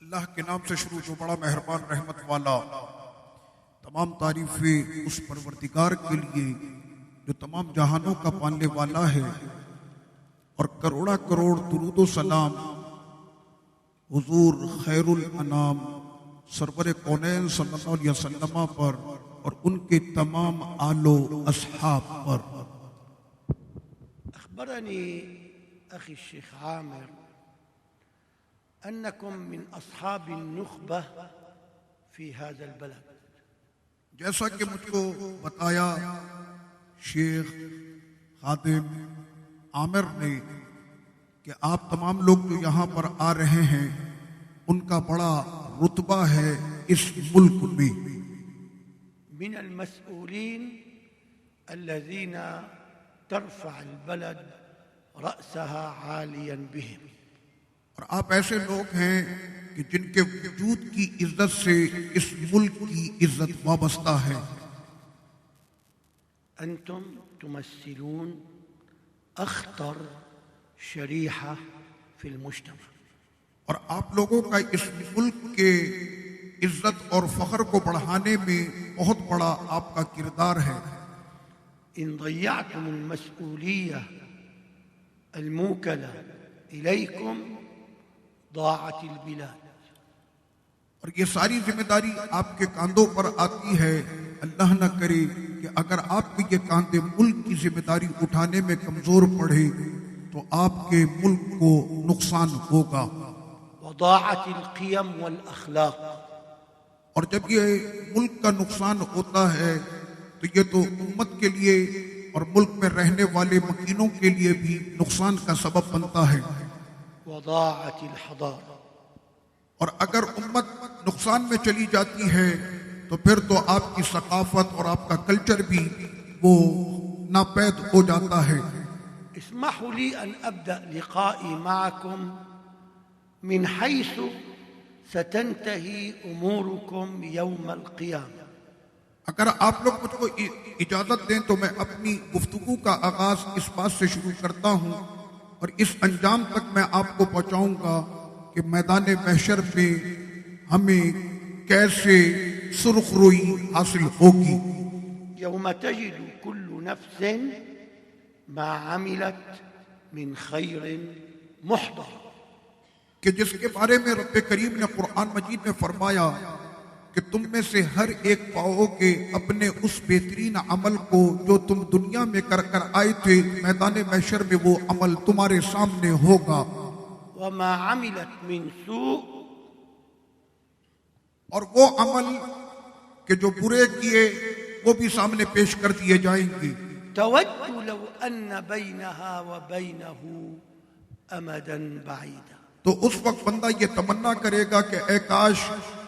اللہ کے نام سے شروع جو بڑا مہربان رحمت والا. تمام تعریفیں اس پروردگار کے لیے جو تمام جہانوں کا پالنے والا ہے، اور کروڑا کروڑ درود و سلام حضور خیر الانام سرور کونین صلی اللہ علیہ وسلم پر اور ان کے تمام آل و اصحاب پر. أخبرني أخي الشيخ عامر أنكم من أصحاب النخبة في هذا البلد. جیسا کہ مجھ کو بتایا شیخ خادم عامر نے کہ آپ تمام لوگ جو یہاں پر آ رہے ہیں ان کا بڑا رتبہ ہے اس ملک میں. من المسؤولين الذين ترفع البلد رأسها عاليا بهم. اور آپ ایسے لوگ ہیں کہ جن کے وجود کی عزت سے اس ملک کی عزت وابستہ ہے. أنتم تمثلون أخطر شريحة في المجتمع. اور آپ لوگوں کا اس ملک کے عزت اور فخر کو بڑھانے میں بہت بڑا آپ کا کردار ہے. إن ضيعتم المسؤولية الموكلة إليكم ضاعت البلاد. اور یہ ساری ذمہ داری آپ کے کاندھوں پر آتی ہے. اللہ نہ کرے کہ اگر آپ کے یہ کاندھے ملک کی ذمہ داری اٹھانے میں کمزور پڑے تو آپ کے ملک کو نقصان ہوگا. وضاعت القيم والأخلاق. اور جب یہ ملک کا نقصان ہوتا ہے تو یہ تو امت کے لیے اور ملک میں رہنے والے مکینوں کے لیے بھی نقصان کا سبب بنتا ہے. وضاعت الحضارة. اور اگر امت نقصان میں چلی جاتی ہے تو پھر تو آپ کی ثقافت اور آپ کا کلچر بھی وہ ناپید ہو جاتا ہے. اسمحوا لي أن أبدأ لقائي معكم من حيث ستنتهي أموركم يوم القيامة. اگر آپ لوگ مجھ کو اجازت دیں تو میں اپنی گفتگو کا آغاز اس بات سے شروع کرتا ہوں اور اس انجام تک میں آپ کو پہنچاؤں گا کہ میدان محشر میں ہمیں کیسے سرخ روئی حاصل ہوگی. يوم تجد كل نفس ما عملت من خير محضر. کہ جس کے بارے میں رب کریم نے قرآن مجید میں فرمایا کہ تم میں سے ہر ایک پاؤ کے اپنے اس بہترین عمل کو جو تم دنیا میں کر کر آئے تھے میدان محشر میں وہ عمل تمہارے سامنے ہوگا. وما عملت من سوء. اور وہ عمل کہ جو برے کیے وہ بھی سامنے پیش کر دیے جائیں گے. تود لو أن بينها وبينه أمدا بعيدا. تو اس وقت بندہ یہ تمنا کرے گا کہ اے کاش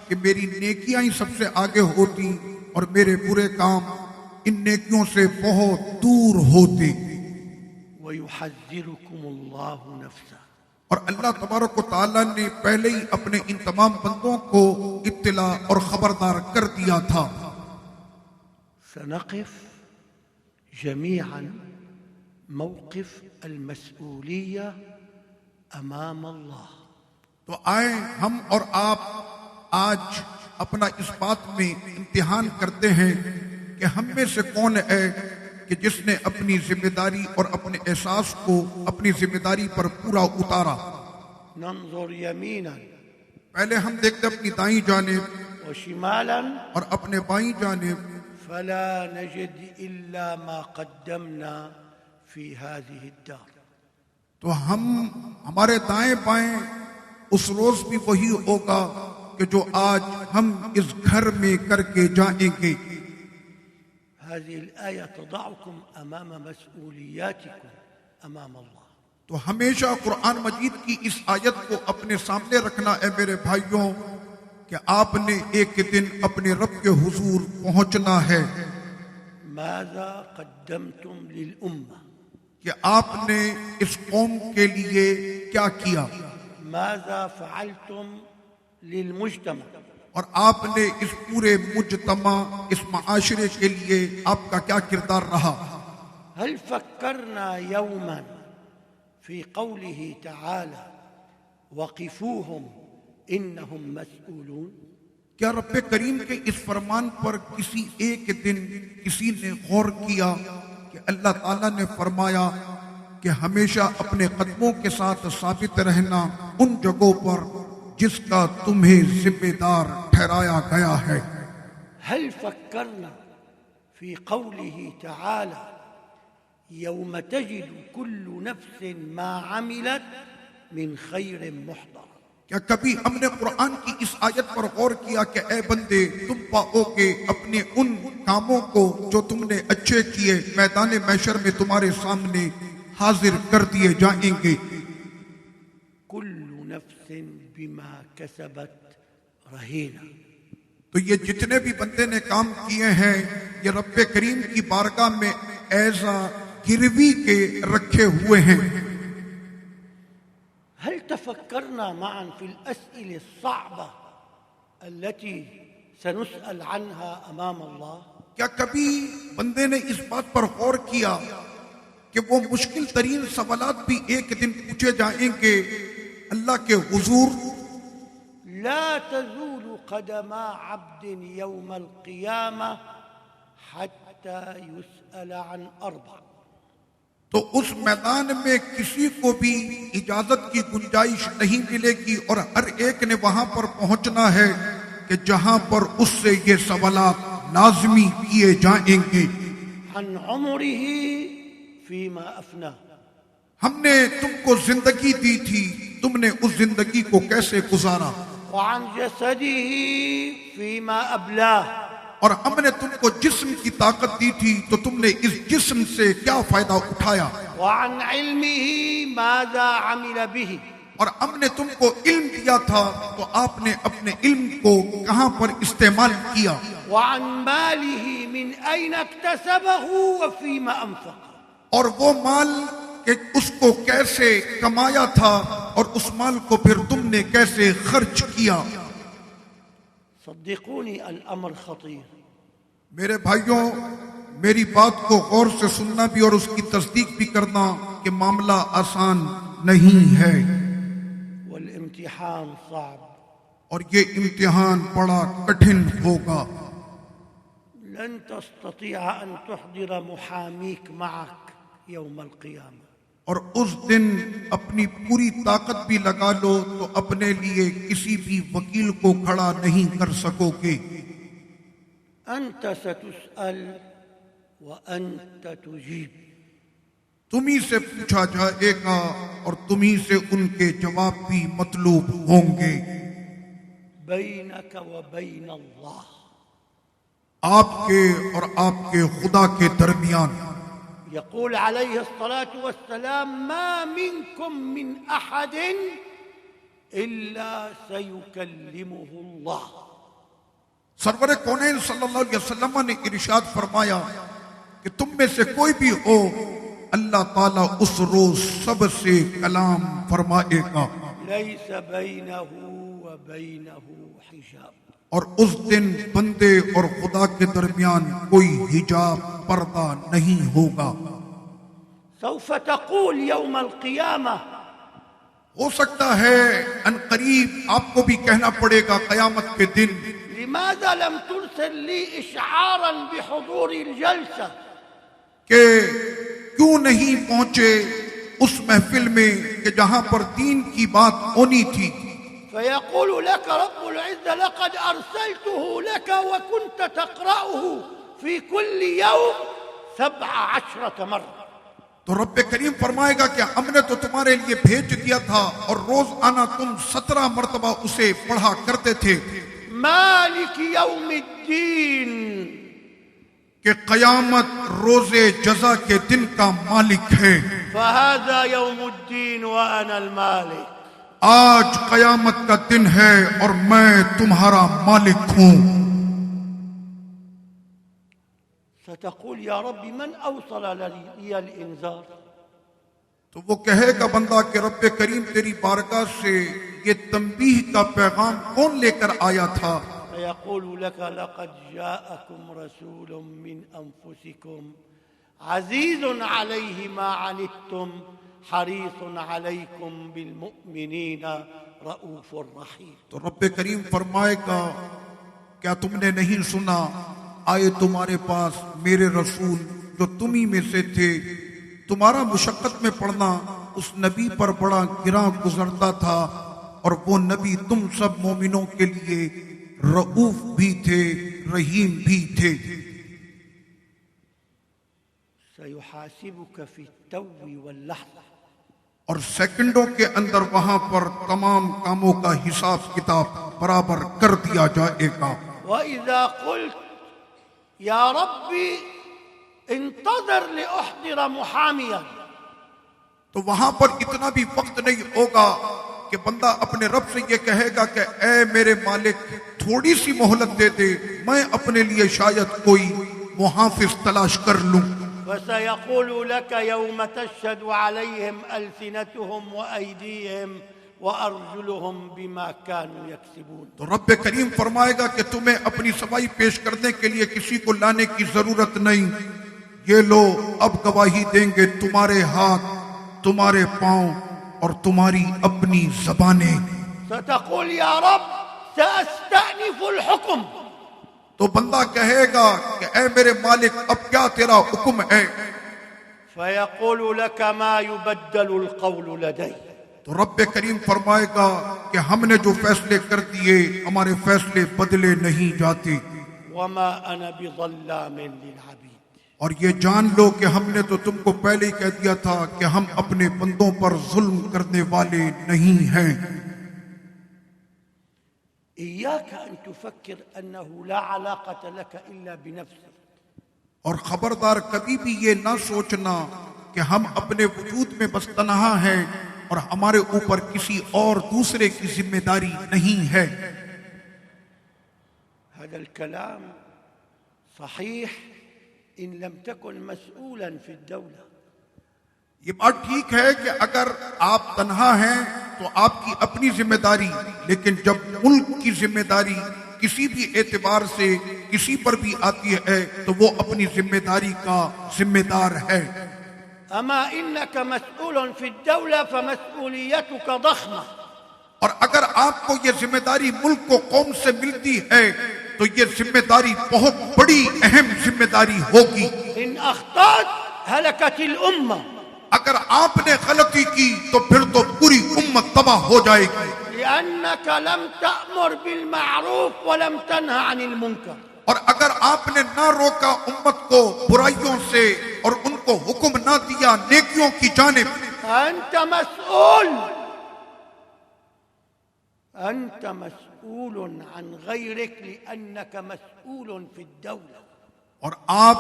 کہ میری نیکیاں ہی سب سے آگے ہوتی اور میرے برے کام ان نیکیوں سے بہت دور ہوتے. ويحذركم الله نفسه. اور اللہ تبارک و تعالیٰ نے پہلے ہی اپنے ان تمام بندوں کو اطلاع اور خبردار کر دیا تھا. سنقف جميعا موقف المسؤولية أمام الله. تو آئیں ہم اور آپ آج اپنا اس بات میں امتحان کرتے ہیں کہ ہم میں سے کون ہے کہ جس نے اپنی ذمہ داری اور اپنے احساس کو اپنی ذمہ داری پر پورا اتارا. ننظر يمينا پہلے ہم دیکھتے اپنی دائیں جانب وشمالا اور اپنے بائیں جانب، فلا نجد إلا ما قدمنا في هذه الدار. تو ہمارے دائیں بائیں اس روز بھی وہی ہوگا کہ جو آج ہم اس گھر میں کر کے جائیں گے. هذه الآية تضعكم أمام مسؤولياتكم أمام الله. تو ہمیشہ قرآن مجید کی اس آیت کو اپنے سامنے رکھنا ہے میرے بھائیوں کہ آپ نے ایک دن اپنے رب کے حضور پہنچنا ہے. ماذا قدمتم للأمة. کہ آپ نے اس قوم کے لیے کیا کیا، ماذا فعلتم للمجتمع. اور آپ نے اس پورے مجتمع اس معاشرے کے لیے آپ کا کیا کردار رہا. هل فكرنا يوما في قوله تعالى وقفوهم إنهم مسؤولون. کیا رب کریم کے اس فرمان پر کسی ایک دن کسی نے غور کیا کہ اللہ تعالیٰ نے فرمایا کہ ہمیشہ اپنے قدموں کے ساتھ ثابت رہنا ان جگہوں پر جس کا تمہیں ذمہ دار ٹھہرایا گیا ہے؟ هل فكرنا في قوله تعالى يوم تجد كل نفس ما عملت من خير محضر؟ کیا کبھی ہم نے قرآن کی اس آیت پر غور کیا کہ اے بندے تم پاؤ گے اپنے ان کاموں کو جو تم نے اچھے کیے میدان محشر میں تمہارے سامنے حاضر کر دیے جائیں گے؟ كل نفس بما كسبت رهينة. تو یہ جتنے بھی بندے نے کام کیے ہیں یہ رب کریم کی بارگاہ میں ایزا گروی کے رکھے ہوئے ہیں۔ هل تفكرنا معا في الأسئلة الصعبة التي سنسأل عنها أمام الله؟ کیا کبھی بندے نے اس بات پر غور کیا کہ وہ مشکل ترین سوالات بھی ایک دن پوچھے جائیں گے اللہ کے حضور؟ لا تزول قدما عبد يوم القيامة حتى يسأل عن أربع. تو اس میدان میں کسی کو بھی اجازت کی گنجائش نہیں ملے گی اور ہر ایک نے وہاں پر پہنچنا ہے کہ جہاں پر اس سے یہ سوالات لازمی کیے جائیں گے۔ عن عمره فيما أفناه. ہم نے تم کو زندگی دی تھی، تم نے اس زندگی کو کیسے گزارا؟ وعن جسده فيما أبلاه. اور ہم نے تم کو جسم کی طاقت دی تھی تو تم نے اس جسم سے کیا فائدہ اٹھایا؟ وعن علمه ماذا عمل به. اور ہم نے تم کو علم دیا تھا تو آپ نے اپنے علم کو کہاں پر استعمال کیا؟ وعن ماله من أين اكتسبه وفيما أنفق. اور وہ مال کہ اس کو کیسے کمایا تھا اور اس مال کو پھر تم نے کیسے خرچ کیا؟ صدقوني الأمر خطير. میرے بھائیوں میری بات کو غور سے سننا بھی اور اس کی تصدیق بھی کرنا کہ معاملہ آسان نہیں ہے والامتحان صعب. اور یہ امتحان بڑا کٹھن ہوگا۔ لن تستطيع أن تحضر محاميك معك يوم القيامة. اور اس دن اپنی پوری طاقت بھی لگا لو تو اپنے لیے کسی بھی وکیل کو کھڑا نہیں کر سکو گے۔ أنت ستسأل وأنت تجيب. تمہیں سے پوچھا جائے گا اور تمہیں سے ان کے جواب بھی مطلوب ہوں گے۔ بينك وبين الله. آپ کے اور آپ کے خدا کے درمیان۔ يقول عليه الصلاة والسلام ما منكم من أحد إلا سيكلمه الله. سرور کونین صلی اللہ علیہ وسلم نے ارشاد فرمایا کہ تم میں سے کوئی بھی ہو اللہ تعالیٰ اس روز سب سے کلام فرمائے گا۔ ليس بينه وبينه حجاب. اور اس دن بندے اور خدا کے درمیان کوئی حجاب پردہ نہیں ہوگا۔ سوف تقول يوم القيامة ہو سکتا ہے ان قریب آپ کو بھی کہنا پڑے گا قیامت کے دن لماذا لم ترسل لي إشعارا بحضور الجلسة. کہ کیوں نہیں پہنچے اس محفل میں کہ جہاں پر دین کی بات ہونی تھی؟ فيقول لك رب العزة لقد أرسلته لك وكنت تقرأه في كل يوم 17 مرة. تو رب کریم فرمائے گا کہ ہم نے تو تمہارے لیے بھیج دیا تھا اور روز آنا تم 17 مرتبہ اسے پڑھا کرتے تھے۔ مالك يوم الدين. کہ قیامت روز جزا کے دن کا مالک ہے۔ فهذا يوم الدين وأنا المالك. آج قیامت کا دن ہے اور میں تمہارا مالک ہوں۔ ستقول يا رب من أوصل لي الإنذار. تو وہ کہے گا بندہ کہ رب کریم تیری بارگاہ سے یہ تنبیہ کا پیغام کون لے کر آیا تھا؟ فيقول لك لقد جاءكم رسول من أنفسكم عزيز عليه ما عنتم حريص عليكم بالمؤمنين رؤوف رحيم. تو رب کریم فرمائے گا کیا تم نے نہیں سنا آئے تمہارے پاس میرے رسول جو تمہیں میں سے تھے، تمہارا مشقت میں پڑنا اس نبی پر بڑا گراں گزرتا تھا، اور وہ نبی تم سب مومنوں کے لیے رؤوف بھی تھے، رحیم بھی تھے۔ سيحاسبك في التو واللحظة. اور سیکنڈوں کے اندر وہاں پر تمام کاموں کا حساب کتاب برابر کر دیا جائے گا۔ وإذا قلت يا ربي انتظر لأحضر محاميا، تو وہاں پر اتنا بھی وقت نہیں ہوگا کہ بندہ اپنے رب سے یہ کہے گا کہ اے میرے مالک تھوڑی سی مہلت دے دے، میں اپنے لیے شاید کوئی محافظ تلاش کر لوں۔ فسيقول لك يوم تشهد عليهم ألسنتهم وأيديهم وأرجلهم بما كانوا يكسبون. تو رب کریم فرمائے گا کہ تمہیں اپنی صفائی پیش کرنے کے لیے کسی کو لانے کی ضرورت نہیں، یہ لو اب گواہی دیں گے تمہارے ہاتھ، تمہارے پاؤں اور تمہاری اپنی زبانیں۔ ستقول يا رب سأستأنف الحكم. تو بندہ کہے گا کہ اے میرے مالک اب کیا تیرا حکم ہے؟ فيقول لك ما يبدل القول لدي. تو رب کریم فرمائے گا کہ ہم نے جو فیصلے کر دیے ہمارے فیصلے بدلے نہیں جاتے، وما أنا بظلام للعبيد. اور یہ جان لو کہ ہم نے تو تم کو پہلے ہی کہہ دیا تھا کہ ہم اپنے بندوں پر ظلم کرنے والے نہیں ہیں۔ إياك أن تفكر أنه لا علاقة لك إلا بنفسك. اور خبردار کبھی بھی یہ نہ سوچنا کہ ہم اپنے وجود میں بس تنہا ہیں اور ہمارے اوپر کسی اور دوسرے کی ذمہ داری نہیں ہے۔ هذا الكلام صحيح إن لم تكن مسؤولا في الدولة. یہ بات ٹھیک ہے کہ اگر آپ تنہا ہیں تو آپ کی اپنی ذمہ داری، لیکن جب ملک کی ذمہ داری کسی بھی اعتبار سے کسی پر بھی آتی ہے تو وہ اپنی ذمہ داری کا ذمہ دار ہے۔ أما إنك مسؤول في الدولة فمسؤوليتك ضخمة. اور اگر آپ کو یہ ذمہ داری ملک کو قوم سے ملتی ہے تو یہ ذمہ داری بہت بڑی اہم ذمہ داری ہوگی۔ إن أخطأت هلكت الأمة. اگر آپ نے غلطی کی تو پھر تو پوری امت تباہ ہو جائے گی، لأنك لم تأمر بالمعروف ولم تنهى عن المنكر. اور اگر آپ نے نہ روکا امت کو برائیوں سے اور ان کو حکم نہ دیا نیکیوں کی جانب، أنت مسؤول. أنت مسؤول عن غيرك لأنك مسؤول في الدولة. اور آپ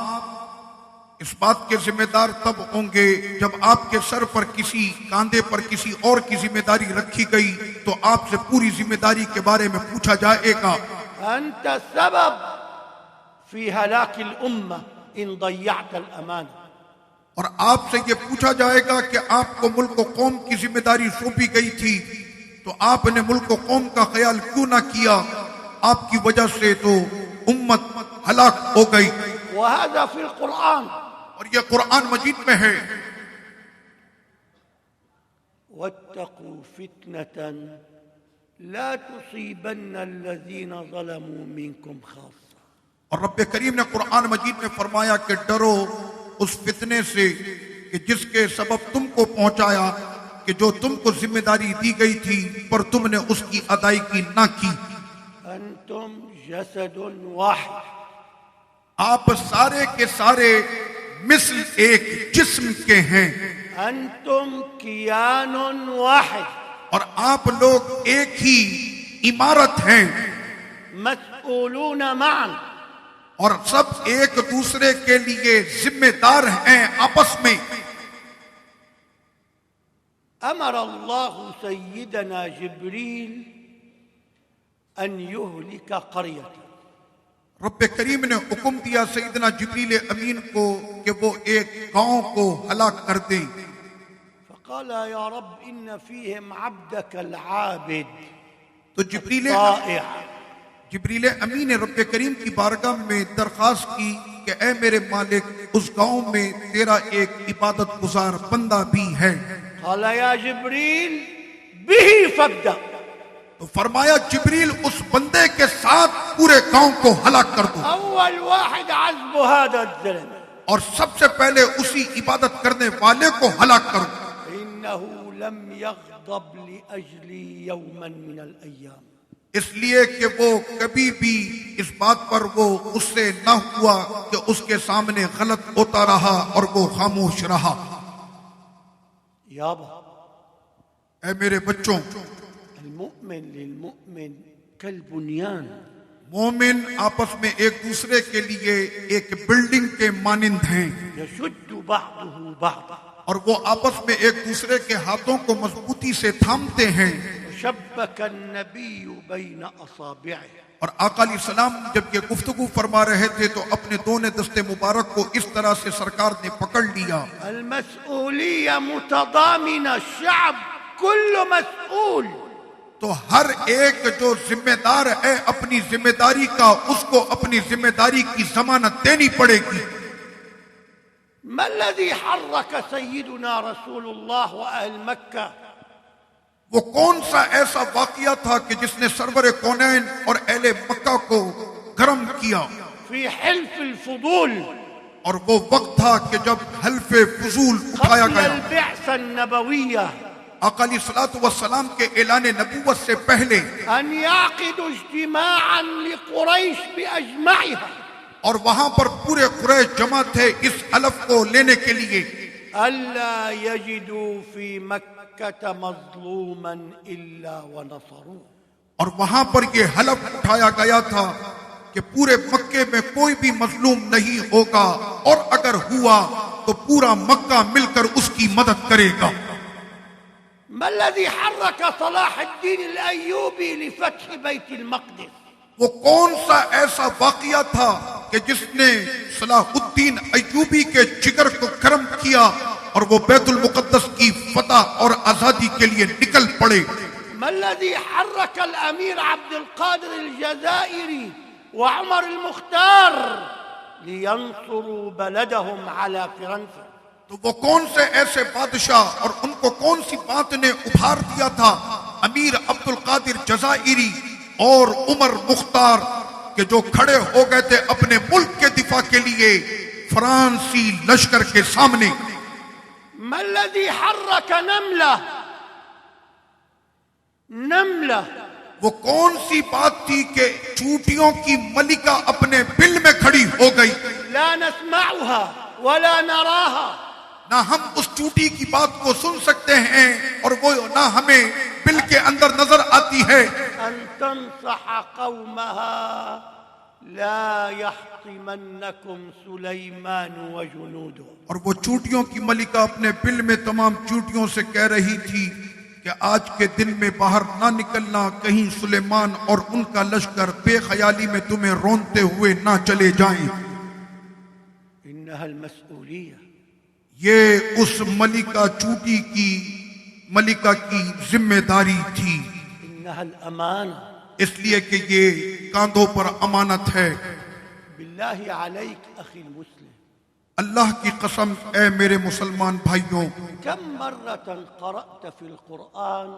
اس بات کے ذمہ دار تب ہوں گے جب آپ کے سر پر کسی کاندھے پر کسی اور کی ذمہ داری رکھی گئی تو آپ سے پوری ذمہ داری کے بارے میں پوچھا جائے گا۔ أنت السبب في هلاك الأمة إن ضيعت الأمانة. اور آپ سے یہ پوچھا جائے گا کہ آپ کو ملک و قوم کی ذمہ داری سونپی گئی تھی تو آپ نے ملک و قوم کا خیال کیوں نہ کیا؟ آپ کی وجہ سے تو امت ہلاک ہو گئی۔ وهذا في القرآن. اور یہ قرآن مجید میں ہے، واتقوا فتنة لا تصيبن الذين ظلموا منكم خاصة. اور رب کریم نے قرآن مجید میں فرمایا کہ ڈرو اس فتنے سے کہ جس کے سبب تم کو پہنچایا کہ جو تم کو ذمہ داری دی گئی تھی پر تم نے اس کی ادائیگی نہ کی۔ أنتم جسد واحد. آپ سارے کے سارے مثل ایک جسم کے ہیں، أنتم كيان واحد. اور آپ لوگ ایک ہی عمارت ہیں، مسؤولون معا. اور سب ایک دوسرے کے لیے ذمہ دار ہیں آپس میں۔ أمر الله سيدنا جبريل أن يهلك قرية. رب کریم نے حکم دیا سیدنا جبریل امین کو کہ وہ ایک گاؤں کو ہلاک کر دیں۔ فقال يا رب إن فيهم عبدك العابد تو الطائع. جبریل امین نے رب کریم کی بارگاہ میں درخواست کی کہ اے میرے مالک اس گاؤں میں تیرا ایک عبادت گزار بندہ بھی ہے۔ قال يا جبريل به فابدأ. تو فرمایا جبریل اس بندے کے ساتھ پورے گاؤں کو ہلاک کر دو، أول واحد عذب هذا الزلمة، اور سب سے پہلے اسی عبادت کرنے والے کو ہلاک کرو، فإنه لم يغضب لأجلي يوما من الأيام، اس لیے کہ وہ کبھی بھی اس بات پر وہ غصے نہ ہوا کہ اس کے سامنے غلط ہوتا رہا اور وہ خاموش رہا۔ يابا اے میرے بچوں، المؤمن للمؤمن كالبنيان، مومن آپس میں ایک دوسرے کے لیے ایک بلڈنگ کے مانند ہیں، يشد بعضه بعضا، اور وہ آپس میں ایک دوسرے کے ہاتھوں کو مضبوطی سے تھامتے ہیں۔ وشبك النبي بين أصابعه، اور آقا علیہ السلام جب یہ گفتگو فرما رہے تھے تو اپنے دونوں دستے مبارک کو اس طرح سے سرکار نے پکڑ لیا۔ المسؤولية متضامنة، الشعب كله مسؤول، تو ہر ایک جو ذمہ دار ہے اپنی ذمہ داری کا، اس کو اپنی ذمہ داری کی ضمانت دینی پڑے گی۔ ما الذي حرك سيدنا رسول الله وأهل مكة وہ کون سا ایسا واقعہ تھا کہ جس نے سرور کونین اور اہل مکہ کو گرم کیا؟ في حلف الفضول اور وہ وقت تھا کہ جب حلف فضول اٹھایا قبل گیا، البعثة النبوية، آقا علیہ الصلوۃ والسلام کے اعلان نبوت سے پہلے، أن يعقدوا اجتماعا لقريش بأجمعها اور وہاں پر پورے قریش جمع تھے اس حلف کو لینے کے لیے، ألا يجدوا في مكة مظلوما إلا ونصروه، اور وہاں پر یہ حلف اٹھایا گیا تھا کہ پورے مکے میں کوئی بھی مظلوم نہیں ہوگا، اور اگر ہوا تو پورا مکہ مل کر اس کی مدد کرے گا۔ ما الذي حرك صلاح الدين الأيوبي لفتح بيت المقدس؟ وہ کون سا ایسا واقعہ تھا کہ جس نے صلاح الدین ایوبی کے جگر کو گرم کیا اور وہ بیت المقدس کی فتح اور آزادی کے لیے نکل پڑے؟ ما الذي حرك الأمير عبد القادر الجزائري وعمر المختار لينصروا بلدهم على فرنسا؟ تو وہ کون سے ایسے بادشاہ اور ان کو کون سی بات نے ابھار دیا تھا امیر عبد القادر جزائری اور عمر مختار کہ جو کھڑے ہو گئے تھے اپنے ملک کے دفاع کے لیے فرانسی لشکر کے سامنے؟ ما الذي حرك نملة وہ کون سی بات تھی کہ چوٹیوں کی ملکہ اپنے بل میں کھڑی ہو گئی؟ لا نسمعها ولا نراها، نہ ہم اس چوٹی کی بات کو سن سکتے ہیں اور وہ نہ ہمیں بل کے اندر نظر آتی ہے۔ أن تنصح قومها لا يحطمنكم سليمان وجنوده، اور وہ چوٹیوں کی ملکہ اپنے بل میں تمام چوٹیوں سے کہہ رہی تھی کہ آج کے دن میں باہر نہ نکلنا، کہیں سلیمان اور ان کا لشکر بے خیالی میں تمہیں رونتے ہوئے نہ چلے جائیں۔ إنها المسؤولية، یہ اس ملکہ چوٹی کی ملکہ کی ذمہ داری تھی، إنها الأمانة۔ اس لیے کہ یہ کاندھوں پر امانت ہے۔ بالله عليك أخي المسلم، اللہ کی قسم اے میرے مسلمان بھائیوں، كم مرة قرأت في القرآن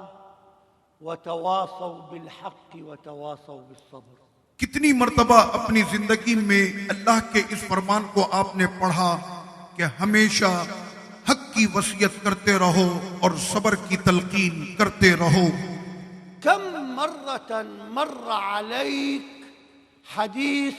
وتواصوا بالحق وتواصوا بالصبر؟ کتنی مرتبہ اپنی زندگی میں اللہ کے اس فرمان کو آپ نے پڑھا کہ ہمیشہ حق کی وصیت کرتے رہو اور صبر کی تلقین کرتے رہو۔ كم مرة مر عليك حديث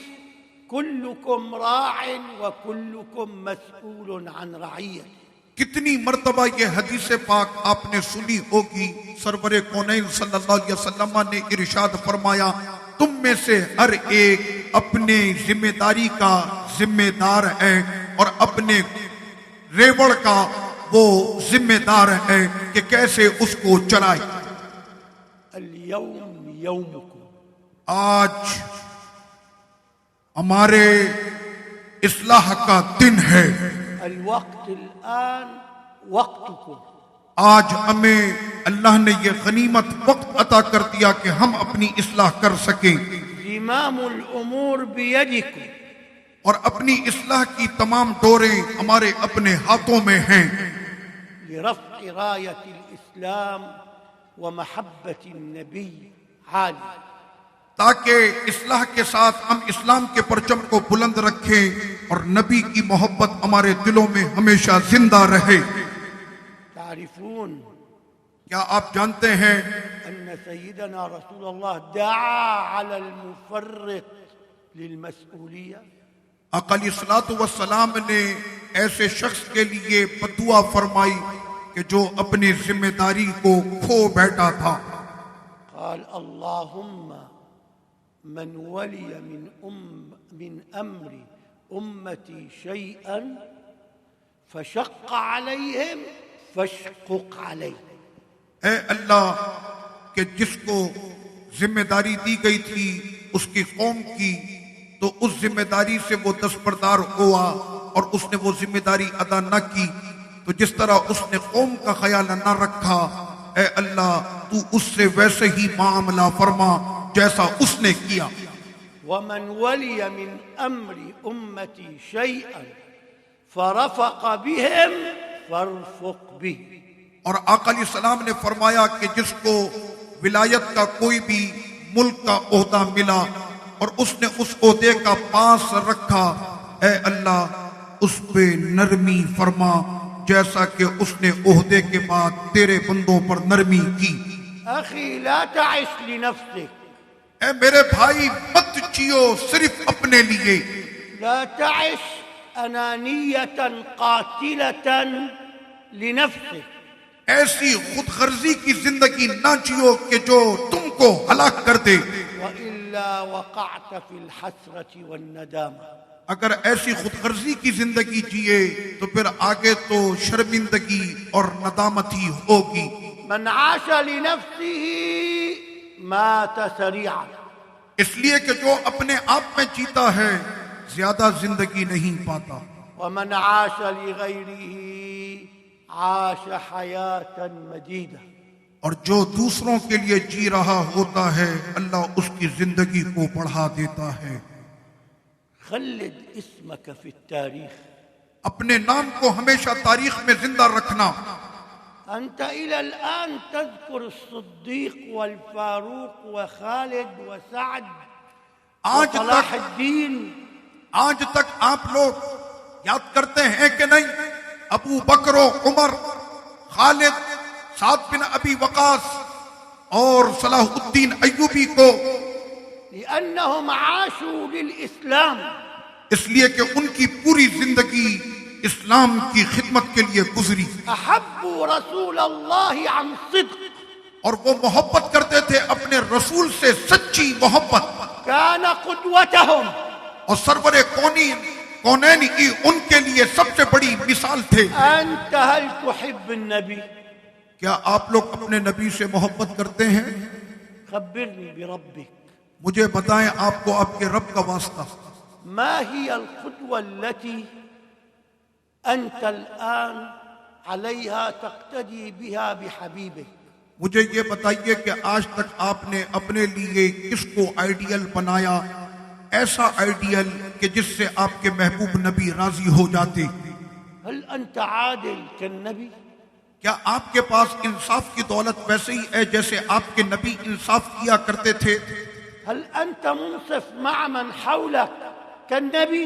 كلكم راع وكلكم مسؤول عن رعيته؟ کتنی مرتبہ یہ حدیث پاک آپ نے سنی ہوگی، سرور کونین صلی اللہ علیہ وسلم نے ارشاد فرمایا تم میں سے ہر ایک اپنے ذمہ داری کا ذمہ دار ہے اور اپنے ریوڑ کا وہ ذمہ دار ہے کہ کیسے اس کو چلائے۔ اليوم يومكم، آج ہمارے اصلاح کا دن ہے۔ الوقت الآن وقتكم، آج ہمیں اللہ نے یہ غنیمت وقت عطا کر دیا کہ ہم اپنی اصلاح کر سکیں، زمام الأمور بيدكم، اور اپنی اصلاح کی تمام ڈوریں ہمارے اپنے ہاتھوں میں ہیں، لرفع راية الإسلام ومحبة النبي عالي. تاکہ اصلاح کے ساتھ ہم اسلام کے پرچم کو بلند رکھیں اور نبی کی محبت ہمارے دلوں میں ہمیشہ زندہ رہے۔ تعرفون کیا آپ جانتے ہیں أن سيدنا رسول الله دعا على المفرط للمسؤولية؟ آقا علیہ الصلوۃ والسلام نے ایسے شخص کے لیے بدعا فرمائی کہ جو اپنی ذمہ داری کو کھو بیٹھا تھا۔ قال اللهم من ولي من أمر أمتي شيئا فشق عليهم فاشقق عليه۔ اے اللہ کہ جس کو ذمہ داری دی گئی تھی اس کی قوم کی، تو اس ذمہ داری سے وہ دستبردار ہوا اور اس نے وہ ذمہ داری ادا نہ کی، تو جس طرح اس نے قوم کا خیال نہ رکھا، اے اللہ تو اس سے ویسے ہی معاملہ فرما جیسا اس نے کیا۔ ومن ولي من أمر أمتي شيئا فرفق بهم فارفق به۔ اور آقا علیہ السلام نے فرمایا کہ جس کو ولایت کا کوئی بھی ملک کا عہدہ ملا اور اس نے اس عہدے کا پاس رکھا، اے اللہ اس پہ نرمی فرما جیسا کہ اس نے عہدے کے بعد تیرے بندوں پر نرمی کی۔ أخي لا تعش لنفسك، اے میرے بھائی مت جیو صرف اپنے لیے، لا تعش أنانية قاتلة لنفسك، ایسی خود غرضی کی زندگی نہ جیو کہ جو تم کو ہلاک کر دے، وإلا وقعت في الحسرة والندامة۔ اگر ایسی خود غرضی کی زندگی جیے تو پھر آگے تو شرمندگی اور ندامت ہی ہوگی۔ من عاش لنفسه مات سريعا، اس لیے کہ جو اپنے آپ میں جیتا ہے زیادہ زندگی نہیں پاتا، ومن عاش لغيره عاش حياة مديدة۔ اور جو دوسروں کے لیے جی رہا ہوتا ہے اللہ اس کی زندگی کو بڑھا دیتا ہے۔ خلد اسمك في التاريخ، اپنے نام کو ہمیشہ تاریخ میں زندہ رکھنا۔ أنت إلى الآن تذكر الصديق والفاروق وخالد وسعد وصلاح الدين، آج تک آپ لوگ یاد کرتے ہیں کہ نہیں ابو بکر و عمر، خالد، سعد بن ابی وقاص اور صلاح الدین ایوبی کو؟ لأنهم عاشوا للإسلام، اس لیے کہ ان کی پوری زندگی اسلام کی خدمت کے لیے گزری، أحبوا رسول الله عن صدق، اور وہ محبت کرتے تھے اپنے رسول سے سچی محبت، كان قدوتهم، اور سرور کونین کی ان کے لیے سب سے بڑی مثال تھے۔ أنت هل تحب النبي؟ کیا آپ لوگ اپنے نبی سے محبت کرتے ہیں؟ خبرني بربك، مجھے بتائیں آپ کو آپ کے رب کا واسطہ ما هي القدوة التي أنت الآن عليها تقتدي بها بحبيبك؟ مجھے یہ بتائیے کہ آج تک آپ نے اپنے لیے کس کو آئیڈیل بنایا، ایسا آئیڈیل کہ جس سے آپ کے محبوب نبی راضی ہو جاتے؟ هل أنت عادل كالنبي؟ کیا آپ کے پاس انصاف کی دولت ویسے ہی ہے جیسے آپ کے نبی انصاف کیا کرتے تھے؟ هل أنت منصف مع من حولك كالنبي؟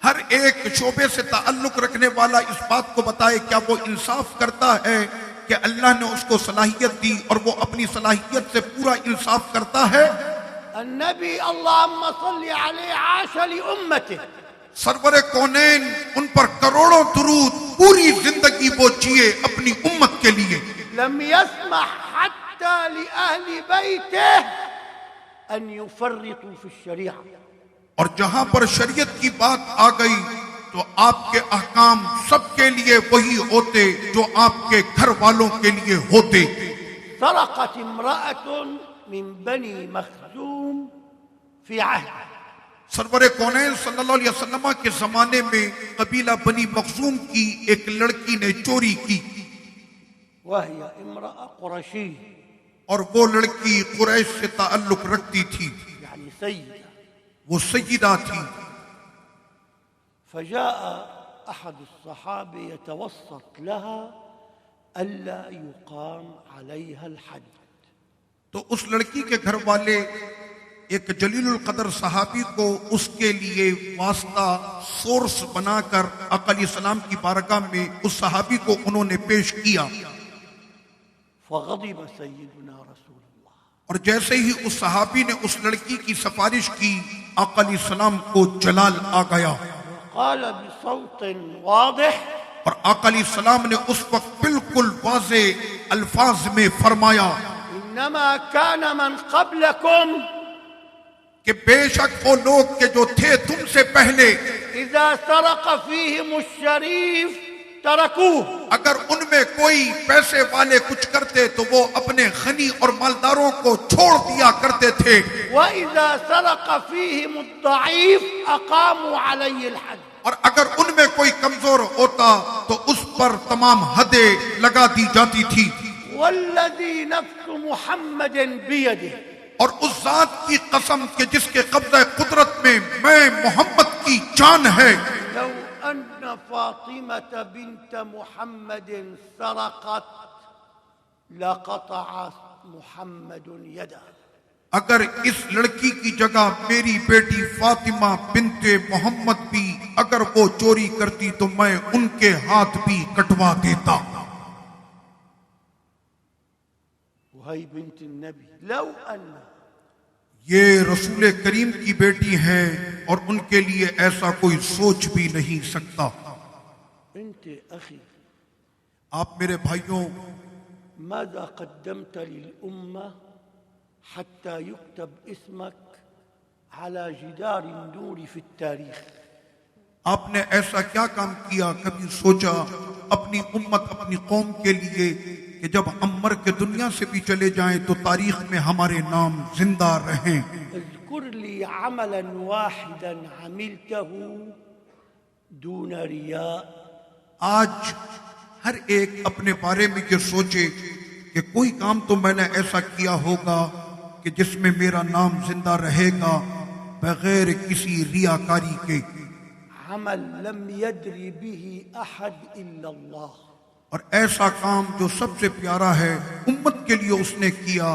ہر ایک شعبے سے تعلق رکھنے والا اس بات کو بتائے کیا وہ انصاف کرتا ہے کہ اللہ نے اس کو صلاحیت دی اور وہ اپنی صلاحیت سے پورا انصاف کرتا ہے؟ النبي اللهم صل عليه عاش لأمته، سرور کونین ان پر کروڑوں درود، پوری زندگی وہ جیے اپنی امت کے لیے، لم يسمح حتى لأهل بيته أن يفرطوا في الشريعة، اور جہاں پر شریعت کی بات آ گئی تو آپ کے احکام سب کے لیے وہی ہوتے جو آپ کے گھر والوں کے لیے ہوتے۔ سرقت امرأة من بني مخزوم في عهد، سرور کونین صلی اللہ علیہ وسلم کے زمانے میں قبیلہ بنی مخزوم کی ایک لڑکی نے چوری کی، وهي امرأة قرشية، اور وہ لڑکی قریش سے تعلق رکھتی تھی، يعني سيدة، وہ سیدہ تھی۔ فجاء أحد الصحابة يتوسط لها ألا يقام عليها الحد، تو اس لڑکی کے گھر والے ایک جلیل القدر صحابی کو اس کے لیے واسطہ سورس بنا کر آقا علیہ السلام کی بارگاہ میں اس صحابی کو انہوں نے پیش کیا. فغضب سيدنا رسول الله، اور جیسے ہی اس صحابی نے اس لڑکی کی سفارش کی آقا علیہ السلام کو جلال آ گیا قال بصوت واضح، اور آقا علیہ السلام نے اس وقت بالکل واضح الفاظ میں فرمایا انما كان من قبلكم کہ بے شک وہ لوگ کے جو تھے تم سے پہلے اذا سرق فيهم الشريف تركوه، اگر ان میں کوئی پیسے والے کچھ کرتے تو وہ اپنے غنی اور مالداروں کو چھوڑ دیا کرتے تھے، واذا سرق فيهم الضعيف اقاموا عليه الحد، اور اگر ان میں کوئی کمزور ہوتا تو اس پر تمام حدیں لگا دی جاتی تھی. والذي نفس محمد بيده، اور اس ذات کی قسم کہ جس کے قبضہ قدرت میں محمد کی جان ہے، لو ان فاطمة بنت محمد سرقت لقطع محمد يده، اگر اس لڑکی کی جگہ میری بیٹی فاطمہ بنت محمد بھی اگر وہ چوری کرتی تو میں ان کے ہاتھ بھی کٹوا دیتا. وهي بنت النبي، لو ان، یہ رسول کریم کی بیٹی ہیں اور ان کے لیے ایسا کوئی سوچ بھی نہیں سکتا. انت اخي آپ میرے بھائیوں، ماذا قدمت للأمة حتى يكتب اسمك على جدار النور في التاريخ؟ آپ نے ایسا کیا کام کیا؟ کبھی سوچا اپنی امت اپنی قوم کے لیے کہ جب ہم مر کے دنیا سے بھی چلے جائیں تو تاریخ میں ہمارے نام زندہ رہیں؟ اذكر لي عملا واحدا عملته دون رياء. آج ہر ایک اپنے بارے میں یہ سوچے کہ کوئی کام تو میں نے ایسا کیا ہوگا کہ جس میں میرا نام زندہ رہے گا بغیر کسی ریاکاری کے. عمل لم يدري به احد الا الله، اور ایسا کام جو سب سے پیارا ہے امت کے لیے اس نے کیا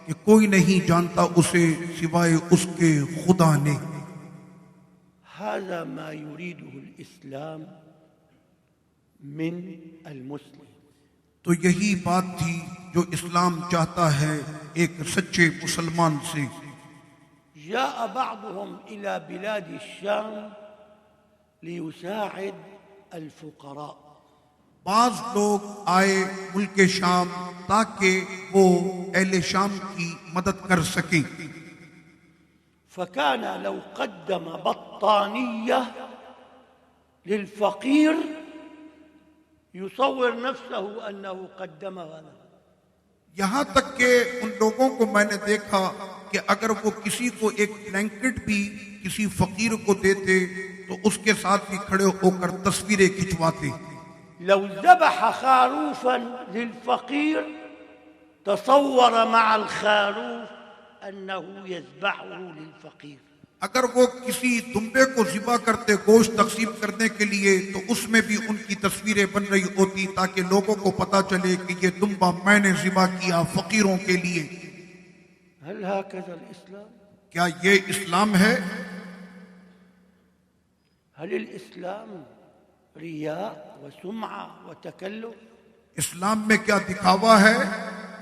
کہ کوئی نہیں جانتا اسے سوائے اس کے خدا نے. هذا ما يريده الإسلام من المسلم. تو یہی بات تھی جو اسلام چاہتا ہے ایک سچے مسلمان سے. جاء بعضهم إلى بلاد الشام ليساعد الفقراء. بعض لوگ آئے ملک شام تاکہ وہ اہل شام کی مدد کر سکیں. فكان لو قدم بطانية للفقير يصور نفسه أنه قدمها له. یہاں تک کہ ان لوگوں کو میں نے دیکھا کہ اگر وہ کسی کو ایک بلینکٹ بھی کسی فقیر کو دیتے تو اس کے ساتھ بھی کھڑے ہو کر تصویریں کھنچواتے. لو ذبح خروفا للفقير تصور مع الخروف أنه يذبحه للفقير. اگر وہ کسی دمبے کو ذبح کرتے گوشت تقسیم کرنے کے لیے تو اس میں بھی ان کی تصویریں بن رہی ہوتی تاکہ لوگوں کو پتا چلے کہ یہ دمبا میں نے ذبح کیا فقیروں کے لیے. هل هكذا الإسلام؟ کیا یہ اسلام ہے؟ هل الإسلام رياء وسمعة وتكلف؟ اسلام میں کیا دکھاوا ہے،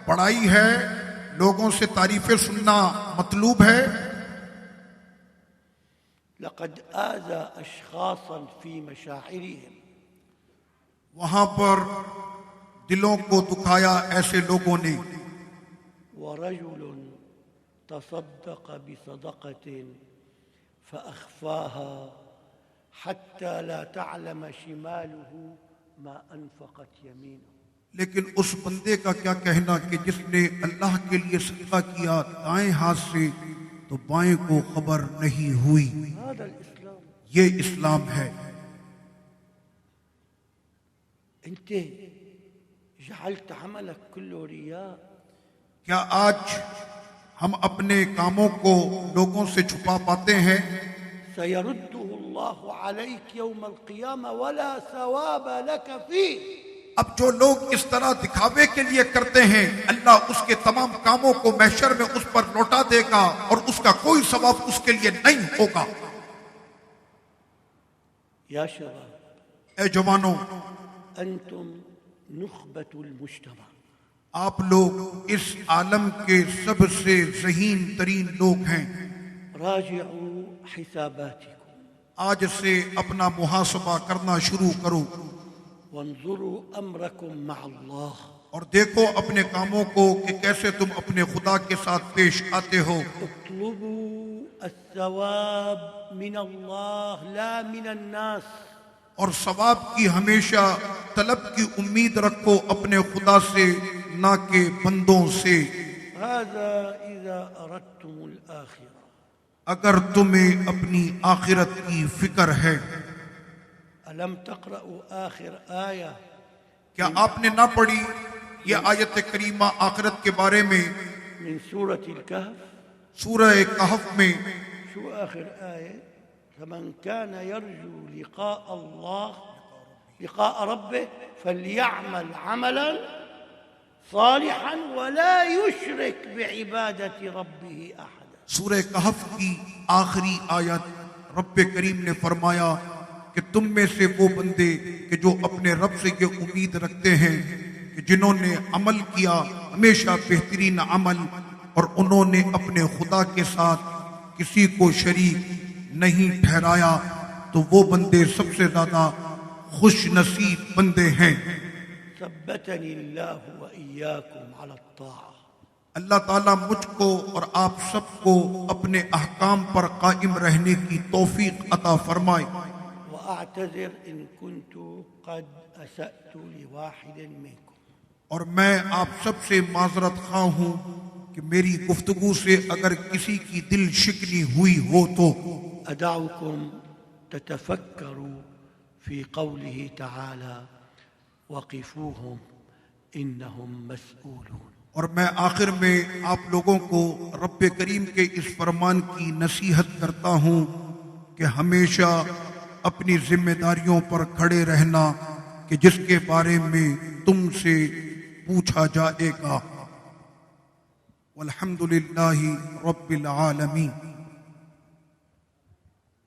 بڑائی ہے، لوگوں سے تعریفیں سننا مطلوب ہے؟ لقد آذى أشخاصا في مشاعرهم. وہاں پر دلوں کو دکھایا ایسے لوگوں نے. ورجل تصدق بصدقة فأخفاها حتى لا تعلم شماله ما أنفقت يمينه. لیکن اس بندے کا کیا کہنا کہ جس نے اللہ کے لیے صدقہ کیا دائیں ہاتھ سے تو بائیں کو خبر نہیں ہوئی. هذا الإسلام. یہ اسلام ہے. أنت جعلت عملك كله رياء. کیا آج ہم اپنے کاموں کو لوگوں سے چھپا پاتے ہیں؟ سيرده الله عليك يوم القيامة ولا ثواب لك فيه. اب جو لوگ اس طرح دکھاوے کے لیے کرتے ہیں اللہ اس کے تمام کاموں کو محشر میں اس پر لوٹا دے گا اور اس کا کوئی ثواب اس کے لیے نہیں ہوگا۔ یا شباب، اے جوانوں، انتم نخبۃ المجتمع، آپ لوگ اس عالم کے سب سے ذہین ترین لوگ ہیں۔ راجعوا حساباتکم، آج سے اپنا محاسبہ کرنا شروع کرو وانظروا امرکم مع اللہ، اور دیکھو اپنے کاموں کو کہ کیسے تم اپنے خدا کے ساتھ پیش آتے ہو۔ اطلبوا الثواب من اللہ لا من الناس، اور ثواب کی ہمیشہ طلب کی امید رکھو اپنے خدا سے، نہ کہ بندوں سے۔ هذا اذا اردتم الآخرہ، اگر تمہیں اپنی آخرت کی فکر ہے۔ الم تقرأوا آخر آیہ، کیا آپ نے نہ پڑھی یہ آیت کریمہ آخرت کے بارے میں من سورة الكهف؟ سورہ کہف میں؟ شو آخر آیہ؟ فمن كان يرجو لقاء الله لقاء ربه فليعمل عملا صالحا ولا يشرك بعبادة ربه أحدا۔ سورہ کہف کی آخری آیت رب کریم نے فرمایا کہ تم میں سے وہ بندے کہ جو اپنے رب سے یہ امید رکھتے ہیں کہ جنہوں نے عمل کیا ہمیشہ بہترین عمل، اور انہوں نے اپنے خدا کے ساتھ کسی کو شریک نہیں ٹھہرایا، تو وہ بندے سب سے زیادہ خوش نصیب بندے ہیں۔ ثبتني الله وإياكم على الطاعة، اللہ تعالیٰ مجھ کو اور آپ سب کو اپنے احکام پر قائم رہنے کی توفیق عطا فرمائے۔ وأعتذر إن كنت قد أسأت لواحد منكم، اور میں آپ سب سے معذرت خواہ ہوں کہ میری گفتگو سے اگر کسی کی دل شکنی ہوئی ہو تو۔ أدعوكم تتفكروا في قوله تعالى وقفوهم إنهم مسؤولون، اور میں آخر میں آپ لوگوں کو رب کریم کے اس فرمان کی نصیحت کرتا ہوں کہ ہمیشہ اپنی ذمہ داریوں پر کھڑے رہنا کہ جس کے بارے میں تم سے پوچھا جائے گا۔ والحمد للہ رب العالمین۔